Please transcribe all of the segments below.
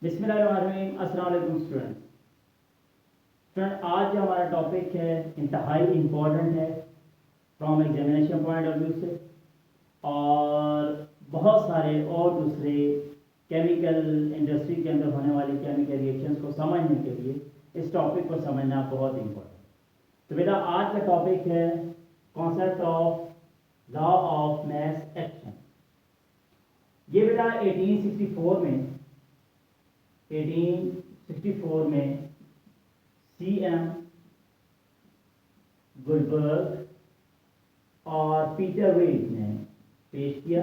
बिस्मिल्लाहिर्रहमानिर्रहीम। अस्सलाम वालेकुम स्टूडेंट, आज जो हमारा टॉपिक है इंतहाई इम्पोर्टेंट है from examination point of view से, और बहुत सारे और दूसरे केमिकल इंडस्ट्री के अंदर होने वाली केमिकल रिएक्शंस को समझने के लिए इस टॉपिक को समझना बहुत इम्पोर्टेंट है। तो बेटा आज का टॉपिक है concept of law of mass action. ये बेटा 1864 में सीएम गुलबर्ग और पीटर वेज ने पेश किया।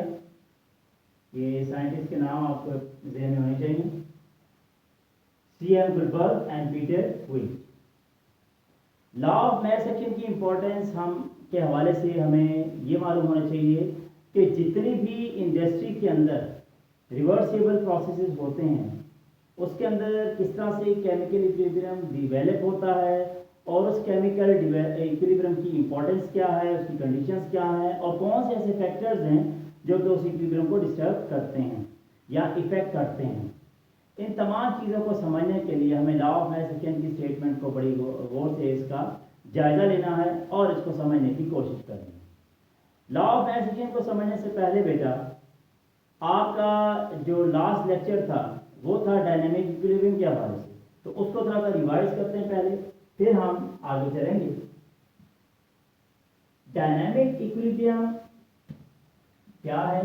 ये साइंटिस्ट के नाम आपको ध्यान में होने चाहिए, CM Guldberg and Peter Waage. Law of mass action की इम्पोर्टेंस हम के हवाले से हमें ये मालूम होना चाहिए कि जितनी भी इंडस्ट्री के अंदर रिवर्सिबल प्रोसेसेस होते हैं उसके अंदर किस तरह से केमिकल इक्विलिब्रियम डिवेलप होता है और उस केमिकल इक्विलिब्रियम की इम्पोर्टेंस क्या है, उसकी कंडीशंस क्या है और कौन से ऐसे फैक्टर्स हैं जो कि उस इक्विलिब्रियम को डिस्टर्ब करते हैं या इफेक्ट करते हैं। इन तमाम चीज़ों को समझने के लिए हमें लॉ ऑफ मास एक्शन की स्टेटमेंट को बड़ी गौर से इसका जायज़ा लेना है और इसको समझने की कोशिश करनी है। लॉ ऑफ मास एक्शन को समझने से पहले बेटा आपका जो लास्ट लेक्चर था वो था डायनेमिक इक्विलिब्रियम के हवाले से, तो उसको थोड़ा सा रिवाइज करते हैं पहले, फिर हम आगे चलेंगे। डायनेमिक इक्विलिब्रियम क्या है?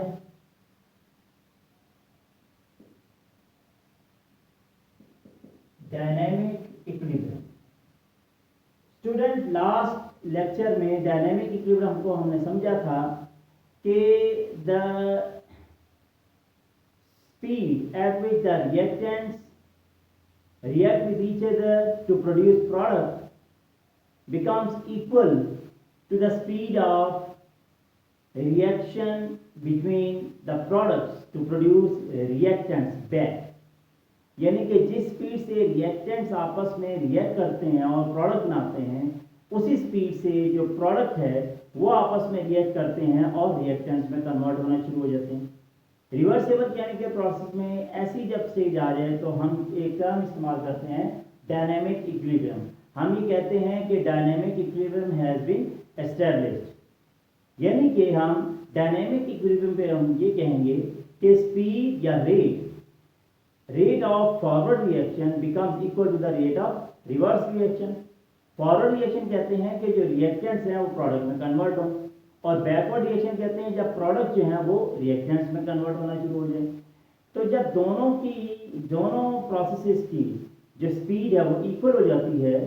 Dynamic equilibrium student, last lecture में डायनेमिक इक्विलिब्रियम को हमने समझा था कि the speed at which the reactants react with each other to produce product becomes equal to the speed of reaction between the products to produce reactants back। यानी कि जिस speed से रिएक्टेंट्स आपस में रिएक्ट करते हैं और प्रोडक्ट बनाते हैं उसी स्पीड से जो प्रोडक्ट है वो आपस में रिएक्ट करते हैं और रिएक्टेंट्स में कन्वर्ट होना शुरू हो जाते हैं। रिवर्सिबल केमिकल प्रोसेस में ऐसी जब स्टेज आ जाए तो हम एक टर्म इस्तेमाल करते हैं डायनेमिक इक्विलिब्रियम। हम ये कहते हैं कि dynamic equilibrium has been established. यानी कि हम डायनेमिक इक्विलिब्रियम पे हम ये कहेंगे कि स्पीड या rate of forward reaction becomes equal to the rate of reverse reaction. Forward reaction कहते हैं कि जो रिएक्टेंट्स हैं वो प्रोडक्ट में कन्वर्ट हों, और बैकवर्ड रिएक्शन कहते हैं जब प्रोडक्ट जो है वो रिएक्टेंट्स में कन्वर्ट होना शुरू हो जाए। तो जब दोनों प्रोसेसेस की जो स्पीड है वो इक्वल हो जाती है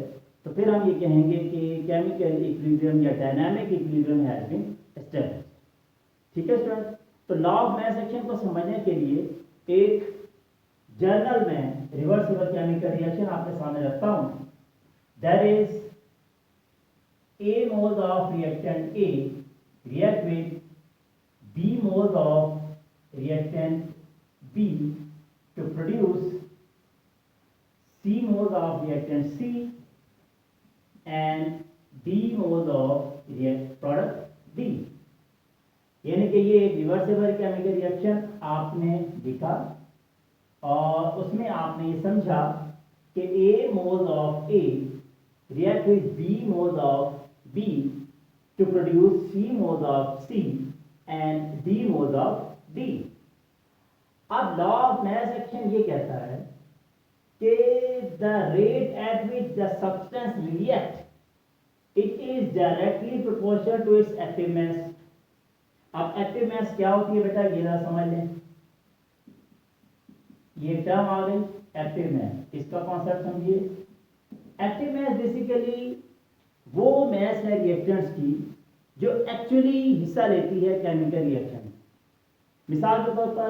तो फिर हम ये कहेंगे कि केमिकल इक्विलिब्रियम या dynamic equilibrium has been established. ठीक है स्टूडेंट, तो लॉ ऑफ मास एक्शन को समझने के लिए एक जर्नल में रिवर्सिबल केमिकल रिएक्शन आपके सामने रखता हूं। That is A moles of reactant A react with B moles of reactant B to produce C moles of reactant C and D moles of product D। यानी कि ये एक reversible chemical reaction आपने लिखा और उसमें आपने ये समझा कि A moles of A react with B moles of B to produce C moles of C and D moles of D। अब लॉ ऑफ मास एक्शन ये कहता है कि the rate at which the substance react it is directly proportional to its active mass। अब active mass क्या होती है बेटा, ये ना समझ लें। ये टर्म आ गई एक्टिव मास, इसका कॉन्सेप्ट समझिए। एक्टिव मास बेसिकली वो मास है रिएक्टेंट्स की जो एक्चुअली हिस्सा लेती है केमिकल रिएक्शन में। मिसाल के तौर पर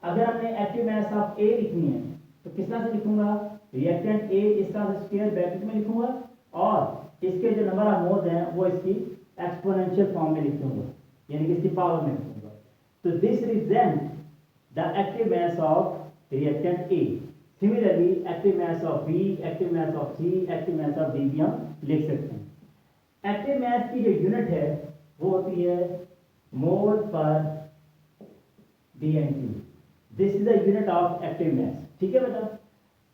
अगर हमने एक्टिव मास ऑफ ए लिखनी है तो किस तरह से लिखूंगा, रिएक्टेंट ए इस तरह से स्क्वायर ब्रैकेट में लिखूंगा और इसके जो नंबर ऑफ मोल्स हैं वो इसकी एक्सपोनेंशियल फॉर्म में लिख दूंगा, यानी कि इसकी पावर में लिखूंगा। तो this represent the active mass of reactant A. Similarly active mass of B, active mass of C, active mass of D भी हम लिख सकते हैं। एक्टिव मास की जो यूनिट है वो होती है मोल पर DNT. This is the unit of active mass. ठीक है बेटा।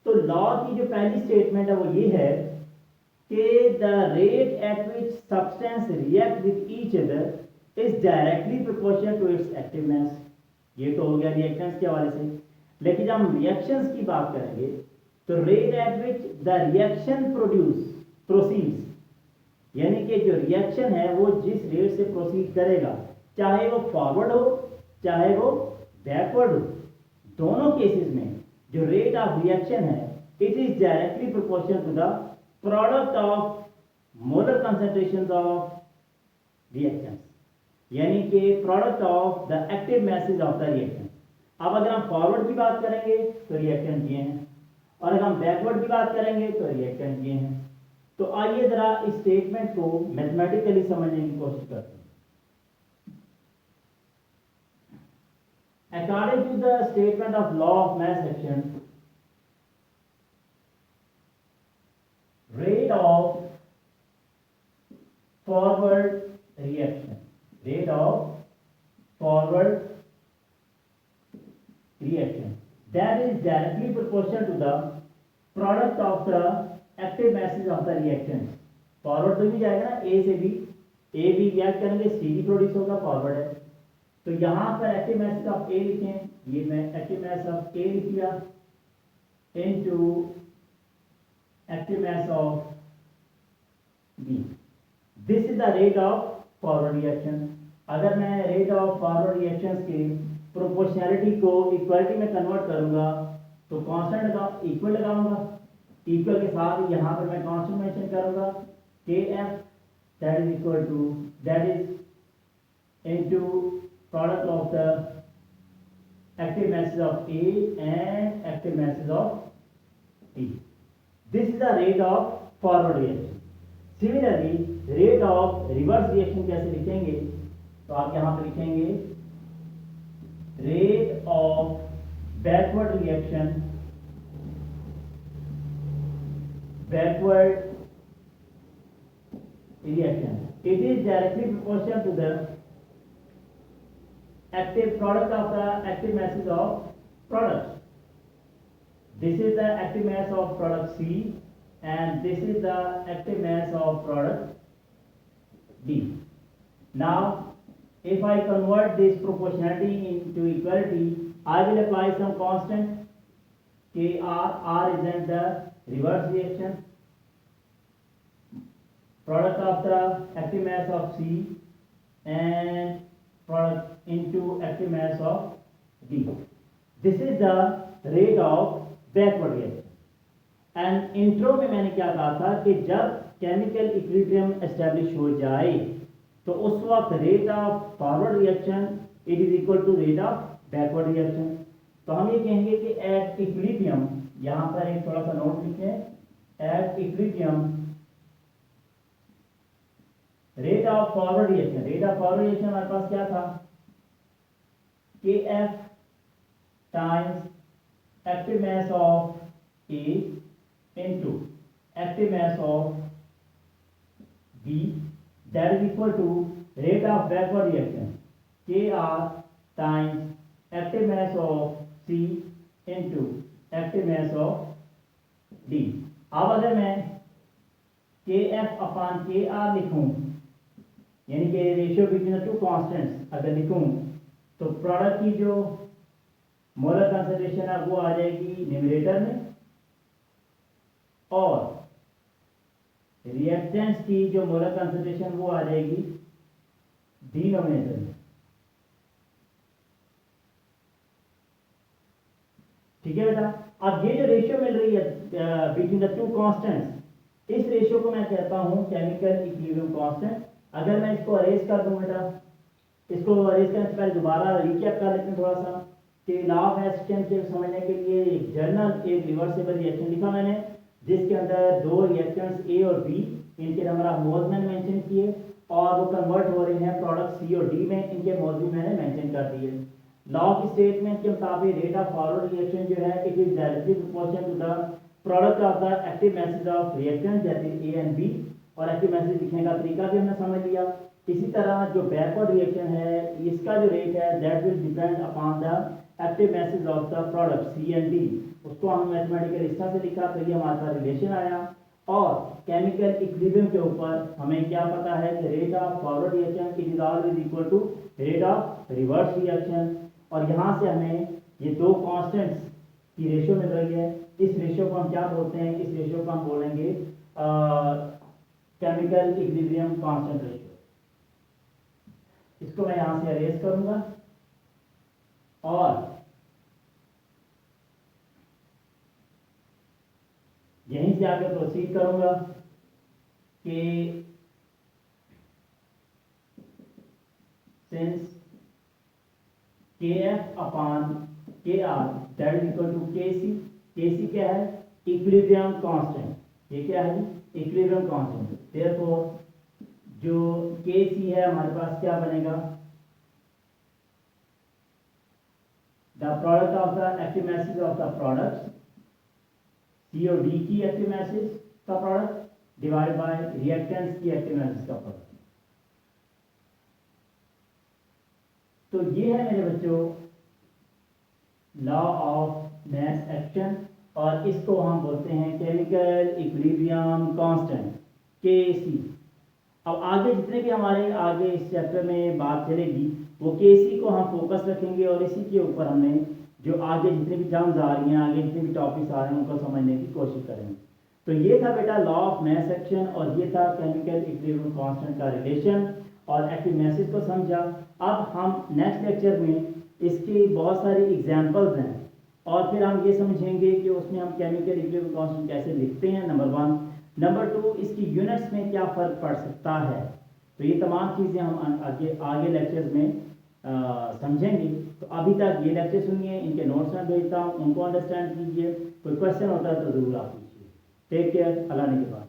तो लॉ की जो पहली स्टेटमेंट है वो ये है कि the rate at which substance react with each other is directly proportional to its activeness. ये तो हो गया रिएक्टेंस के हवाले से। लेकिन जब हम रिएक्शंस की बात करेंगे तो rate at which the reaction proceeds, यानी कि जो रिएक्शन है वो जिस रेट से प्रोसीड करेगा, चाहे वो फॉरवर्ड हो चाहे वो बैकवर्ड हो, दोनों केसेस में जो रेट ऑफ रिएक्शन है it is directly proportional to the product of molar concentration of reactants, यानी कि product of the active masses of the reactants. अब अगर हम फॉरवर्ड की बात करेंगे तो रिएक्टेंट ये हैं, और अगर हम बैकवर्ड की बात करेंगे तो रिएक्टेंट ये हैं। तो आइए जरा इस स्टेटमेंट को मैथमेटिकली समझने की कोशिश करते हैं। According to the statement of law of mass action, rate of forward reaction, rate of forward reaction, that is directly proportional to the product of the active masses of the reactants. Forward तो भी जाएगा ना, ए से B, A B react करेंगे, C D produce होगा, forward है। तो यहां पर एक्टिव मैसेज ऑफ ए लिखें, ये मैं एक्टिव मैसेज ऑफ ए लिख दिया into active masses of B. This is the rate of forward reaction. अगर मैं रेट ऑफ फॉरवर्ड रिएक्शंस की प्रोपोर्शनैलिटी को इक्वालिटी में कन्वर्ट करूंगा तो कांस्टेंट का इक्वल लगाऊंगा, इक्वल के साथ यहां पर मैं कांस्टेंट मेंशन करूंगा K F, that is equal to, that is into product of the active masses of A and active masses of B. This is the rate of forward reaction. Similarly, rate of reverse reaction कैसे लिखेंगे? तो आप यहाँ पे लिखेंगे rate of backward reaction, backward reaction. It is directly proportional to the active product of the active masses of products. This is the active mass of product C and this is the active mass of product D. Now if I convert this proportionality into equality, I will apply some constant Kr. R is the reverse reaction, product of the active mass of C and product into active mass of D. This is the rate of backward reaction. And intro में मैंने क्या कहा था कि जब chemical equilibrium establish हो जाए तो उस वक्त rate of forward reaction it is equal to rate of backward reaction. तो हम ये कहेंगे कि एट इक्विलिब्रियम, यहाँ पर एक थोड़ा सा नोट लिखें, at equilibrium rate of forward reaction, rate of forward reaction हमारे पास क्या था, k f times active mass of A into active mass of B, that is equal to rate of backward reaction k r times active mass of C into active mass of D. अब अगर मैं के F upon के are लिखूं, यानी कि ratio between the two constants अगर लिखूं, तो प्रोडक्ट की जो मोलर कंसंट्रेशन है वो आ जाएगी न्यूमरेटर में और रिएक्टेंट्स की जो मोलर कंसंट्रेशन वो आ जाएगी डिनोमिनेटर में। ठीक है बेटा। अब ये जो रेशियो मिल रही है बिटवीन द टू कांस्टेंट्स, इस रेशियो को मैं कहता हूं केमिकल इक्विलिब्रियम कांस्टेंट। अगर मैं इसको अरेज कर दूं बेटा, इसको अरेज करने से पहले दोबारा रिकैप कर लेते हैं थोड़ा सा कि लॉ ऑफ एक्शन के समझने के लिए एक जर्नल एक रिवर्सिबल रिएक्शन लिखा मैंने, जिसके अंदर दो रिएक्टेंट्स ए और बी, इनके नंबर ऑफ मोल्स मैंने मेंशन किए और वो कन्वर्ट हो रहे हैं प्रोडक्ट सी और डी में, इनके मोल्स भी मैंने मेंशन कर दिए। लॉ की स्टेटमेंट के मुताबिक रेट ऑफ फॉरवर्ड रिएक्शन जो है it is directly proportional to the product of the active masses of reactant that is A and B. और एक्टिव मैसेज लिखने का तरीका भी हमने समझ लिया इसी तरह जो बैकवर्ड रिएक्शन है इसका जो रेट है that will depend upon the active masses of the product C and D. उसको हम मैथमेटिकल इस तरह से लिखा तो ये हमारे पास रिलेशन आया। और केमिकल इक्विलिब्रियम के ऊपर हमें क्या पता है कि rate of forward reaction is always equal to rate of reverse reaction. और यहाँ से हमें ये दो कांस्टेंट्स की रेशियो मिल रही है। इस रेशियो को हम क्या बोलते हैं, इस रेशियो को हम बोलेंगे केमिकल इक्विलिब्रियम कांस्टेंट रेशियो। इसको मैं यहां से अरेज करूंगा और यहीं से आगे प्रोसीड करूंगा कि since KF upon KR that is equal to KC। KC क्या है, इक्विलिब्रियम कांस्टेंट। ये क्या है, इक्विलिब्रियम कांस्टेंट। देयरफॉर जो KC है हमारे पास क्या बनेगा, the product of the active masses of the products C और D की एक्टिव मैसेज का प्रोडक्ट डिवाइड बाय रिएक्टेंट्स की एक्टिव मैसेज का प्रोडक्ट। तो ये है मेरे बच्चों लॉ ऑफ मास एक्शन और इसको हम बोलते हैं केमिकल इक्विलिब्रियम कांस्टेंट KC। अब आगे जितने भी हमारे आगे इस चैप्टर में बात चलेगी वो KC को हम फोकस रखेंगे और इसी के ऊपर हमने जो आगे जितने भी टर्म्स आ रही हैं, आगे जितने भी टॉपिक्स आ रहे हैं उनको समझने की कोशिश करेंगे। तो ये था बेटा लॉ ऑफ मास एक्शन और ये था केमिकल इक्विलिब्रियम कांस्टेंट का रिलेशन और एक्टिव मैसेज को समझा। अब हम नेक्स्ट लेक्चर में इसकी बहुत सारी एग्जांपल्स हैं और फिर हम ये समझेंगे कि उसमें हम केमिकल इक्विलिब्रियम कांस्टेंट कैसे लिखते हैं, नंबर 1। नंबर 2, इसकी यूनिट्स में क्या फ़र्क पड़ सकता है। तो ये तमाम चीज़ें हम आगे लेक्चर्स में समझेंगे। तो अभी तक ये लेक्चर सुनिए, इनके नोट्स में भेजता हूँ, उनको अंडरस्टैंड कीजिए। कोई क्वेश्चन होता है तो ज़रूर आप पूछिए। टेक केयर, अल्लाह ने के बाद।